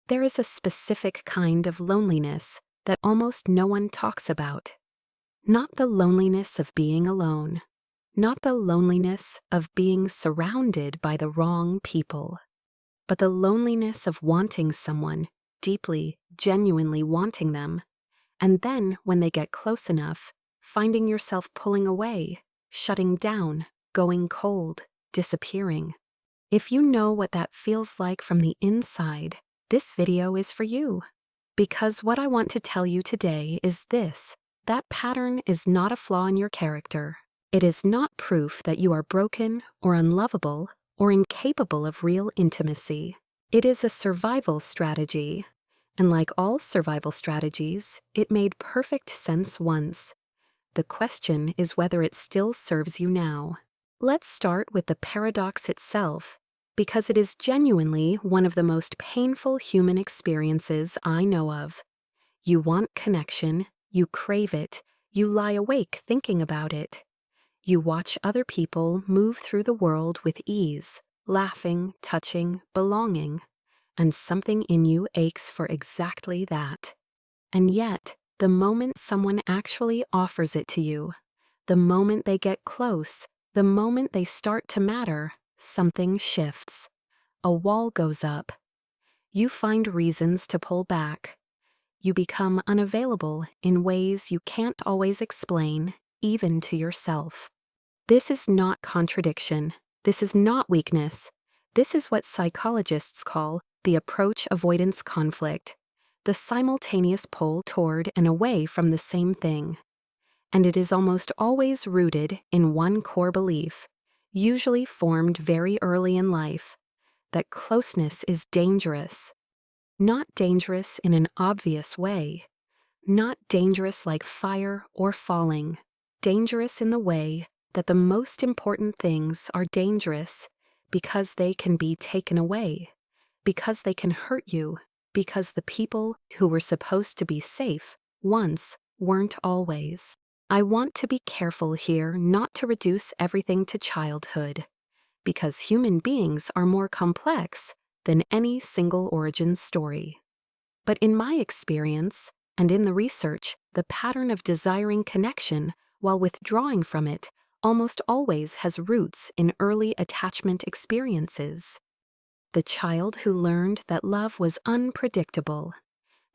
There is a specific kind of loneliness that almost no one talks about. Not the loneliness of being alone, not the loneliness of being surrounded by the wrong people, but the loneliness of wanting someone, deeply, genuinely wanting them, and then when they get close enough, finding yourself pulling away, shutting down, going cold, disappearing. If you know what that feels like from the inside, this video is for you. Because what I want to tell you today is this: that pattern is not a flaw in your character. It is not proof that you are broken or unlovable or incapable of real intimacy. It is a survival strategy. And like all survival strategies, it made perfect sense once. The question is whether it still serves you now. Let's start with the paradox itself, because it is genuinely one of the most painful human experiences I know of. You want connection, you crave it, you lie awake thinking about it. You watch other people move through the world with ease, laughing, touching, belonging, and something in you aches for exactly that. And yet, the moment someone actually offers it to you, the moment they get close, the moment they start to matter, something shifts. A wall goes up. You find reasons to pull back. You become unavailable in ways you can't always explain, even to yourself. This is not contradiction. This is not weakness. This is what psychologists call the approach-avoidance conflict, the simultaneous pull toward and away from the same thing. And it is almost always rooted in one core belief, usually formed very early in life, that closeness is dangerous. Not dangerous in an obvious way, not dangerous like fire or falling, dangerous in the way that the most important things are dangerous because they can be taken away, because they can hurt you, because the people who were supposed to be safe once weren't always. I want to be careful here not to reduce everything to childhood, because human beings are more complex than any single origin story. But in my experience, and in the research, the pattern of desiring connection while withdrawing from it almost always has roots in early attachment experiences. The child who learned that love was unpredictable,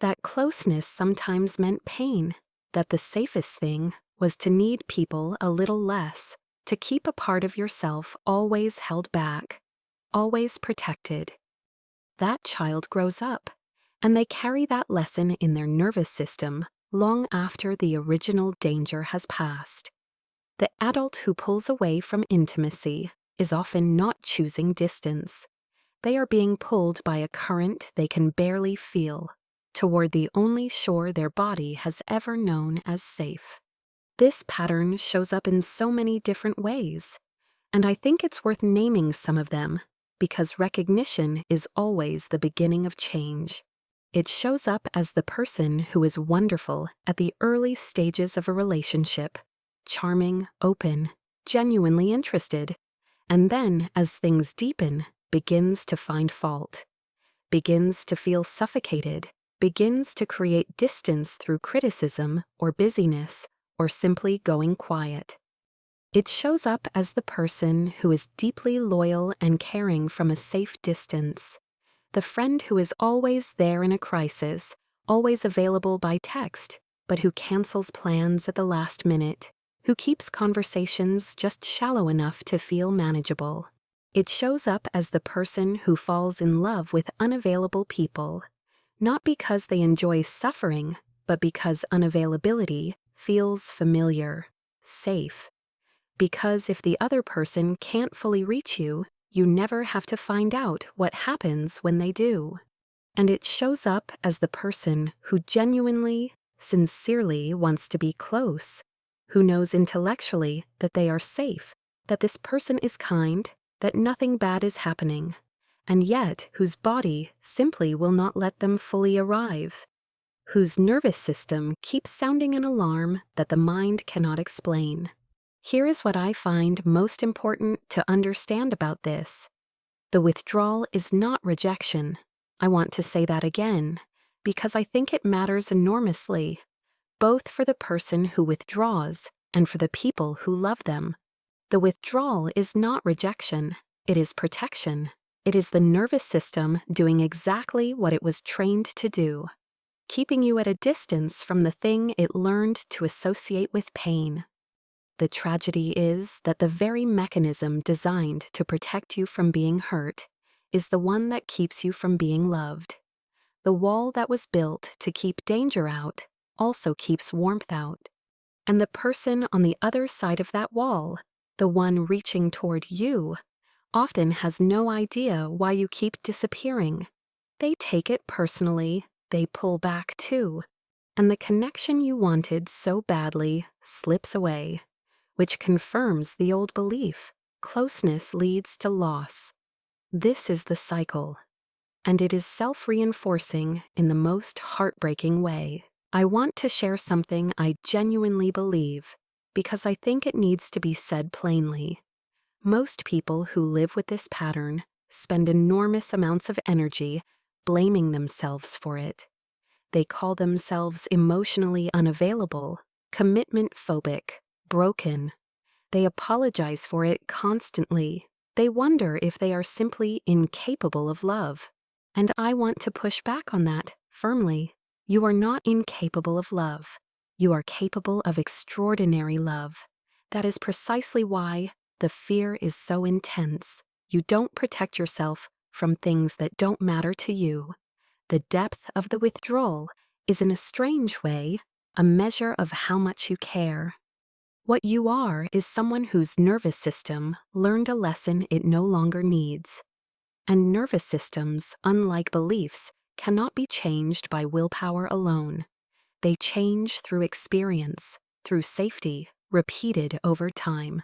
that closeness sometimes meant pain, that the safest thing was to need people a little less, to keep a part of yourself always held back, always protected. That child grows up, and they carry that lesson in their nervous system long after the original danger has passed. The adult who pulls away from intimacy is often not choosing distance. They are being pulled by a current they can barely feel, toward the only shore their body has ever known as safe. This pattern shows up in so many different ways, and I think it's worth naming some of them, because recognition is always the beginning of change. It shows up as the person who is wonderful at the early stages of a relationship, charming, open, genuinely interested, and then, as things deepen, begins to find fault, begins to feel suffocated, begins to create distance through criticism or busyness or simply going quiet. It shows up as the person who is deeply loyal and caring from a safe distance, the friend who is always there in a crisis, always available by text, but who cancels plans at the last minute, who keeps conversations just shallow enough to feel manageable. It shows up as the person who falls in love with unavailable people, not because they enjoy suffering, but because unavailability feels familiar, safe. Because if the other person can't fully reach you, you never have to find out what happens when they do. And it shows up as the person who genuinely, sincerely wants to be close, who knows intellectually that they are safe, that this person is kind, that nothing bad is happening, and yet whose body simply will not let them fully arrive, whose nervous system keeps sounding an alarm that the mind cannot explain. Here is what I find most important to understand about this. The withdrawal is not rejection. I want to say that again, because I think it matters enormously, both for the person who withdraws and for the people who love them. The withdrawal is not rejection, it is protection. It is the nervous system doing exactly what it was trained to do, keeping you at a distance from the thing it learned to associate with pain. The tragedy is that the very mechanism designed to protect you from being hurt is the one that keeps you from being loved. The wall that was built to keep danger out also keeps warmth out. And the person on the other side of that wall, the one reaching toward you, often has no idea why you keep disappearing. They take it personally, they pull back too, and the connection you wanted so badly slips away, which confirms the old belief: closeness leads to loss. This is the cycle, and it is self-reinforcing in the most heartbreaking way. I want to share something I genuinely believe, because I think it needs to be said plainly. Most people who live with this pattern spend enormous amounts of energy blaming themselves for it. They call themselves emotionally unavailable, commitment phobic, broken. They apologize for it constantly. They wonder if they are simply incapable of love. And I want to push back on that firmly. You are not incapable of love. You are capable of extraordinary love. That is precisely why the fear is so intense. You don't protect yourself from things that don't matter to you. The depth of the withdrawal is, in a strange way, a measure of how much you care. What you are is someone whose nervous system learned a lesson it no longer needs. And nervous systems, unlike beliefs, cannot be changed by willpower alone. They change through experience, through safety, repeated over time.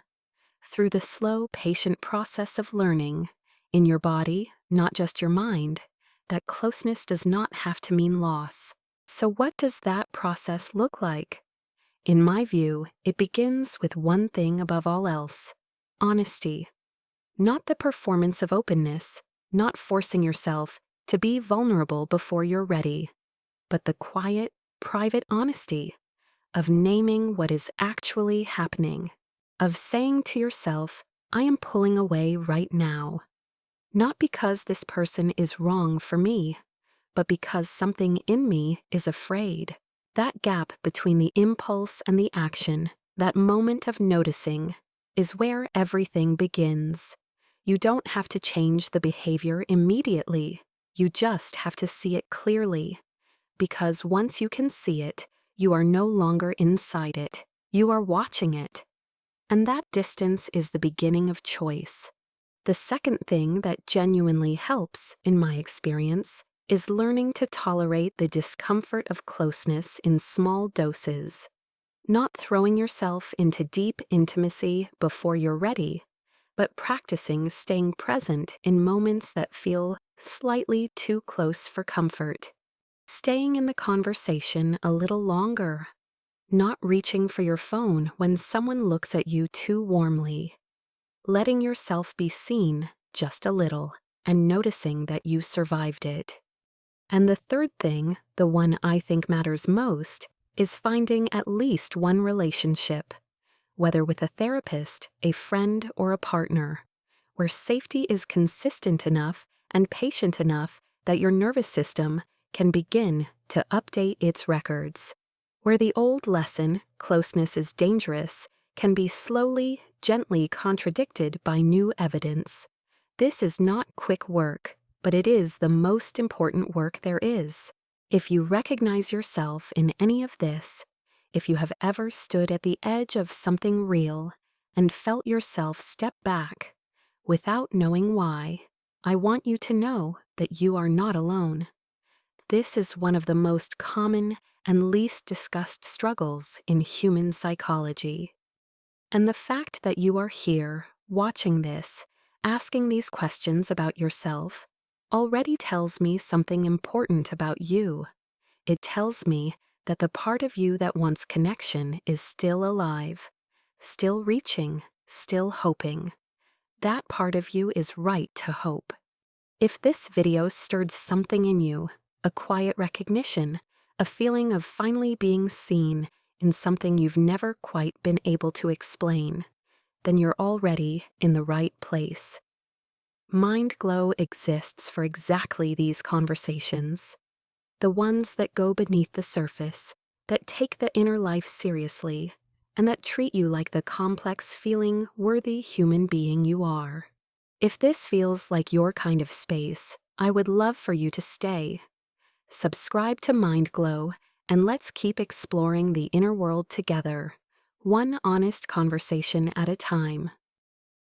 Through the slow, patient process of learning, in your body, not just your mind, that closeness does not have to mean loss. So what does that process look like? In my view, it begins with one thing above all else: honesty. Not the performance of openness, not forcing yourself to be vulnerable before you're ready, but the quiet, private honesty of naming what is actually happening, of saying to yourself, I am pulling away right now. Not because this person is wrong for me, but because something in me is afraid. That gap between the impulse and the action, that moment of noticing, is where everything begins. You don't have to change the behavior immediately. You just have to see it clearly. Because once you can see it, you are no longer inside it. You are watching it. And that distance is the beginning of choice. The second thing that genuinely helps, in my experience, is learning to tolerate the discomfort of closeness in small doses. Not throwing yourself into deep intimacy before you're ready, but practicing staying present in moments that feel slightly too close for comfort. Staying in the conversation a little longer. Not reaching for your phone when someone looks at you too warmly. Letting yourself be seen just a little and noticing that you survived it. And the third thing, the one I think matters most, is finding at least one relationship, whether with a therapist, a friend, or a partner, where safety is consistent enough and patient enough that your nervous system can begin to update its records. Where the old lesson, closeness is dangerous, can be slowly, gently contradicted by new evidence. This is not quick work, but it is the most important work there is. If you recognize yourself in any of this, if you have ever stood at the edge of something real and felt yourself step back, without knowing why, I want you to know that you are not alone. This is one of the most common and least discussed struggles in human psychology. And the fact that you are here, watching this, asking these questions about yourself, already tells me something important about you. It tells me that the part of you that wants connection is still alive, still reaching, still hoping. That part of you is right to hope. If this video stirred something in you, a quiet recognition, a feeling of finally being seen in something you've never quite been able to explain, then you're already in the right place. Mind Glow exists for exactly these conversations. The ones that go beneath the surface, that take the inner life seriously, and that treat you like the complex feeling, worthy human being you are. If this feels like your kind of space, I would love for you to stay. Subscribe to Mind Glow, and let's keep exploring the inner world together, one honest conversation at a time.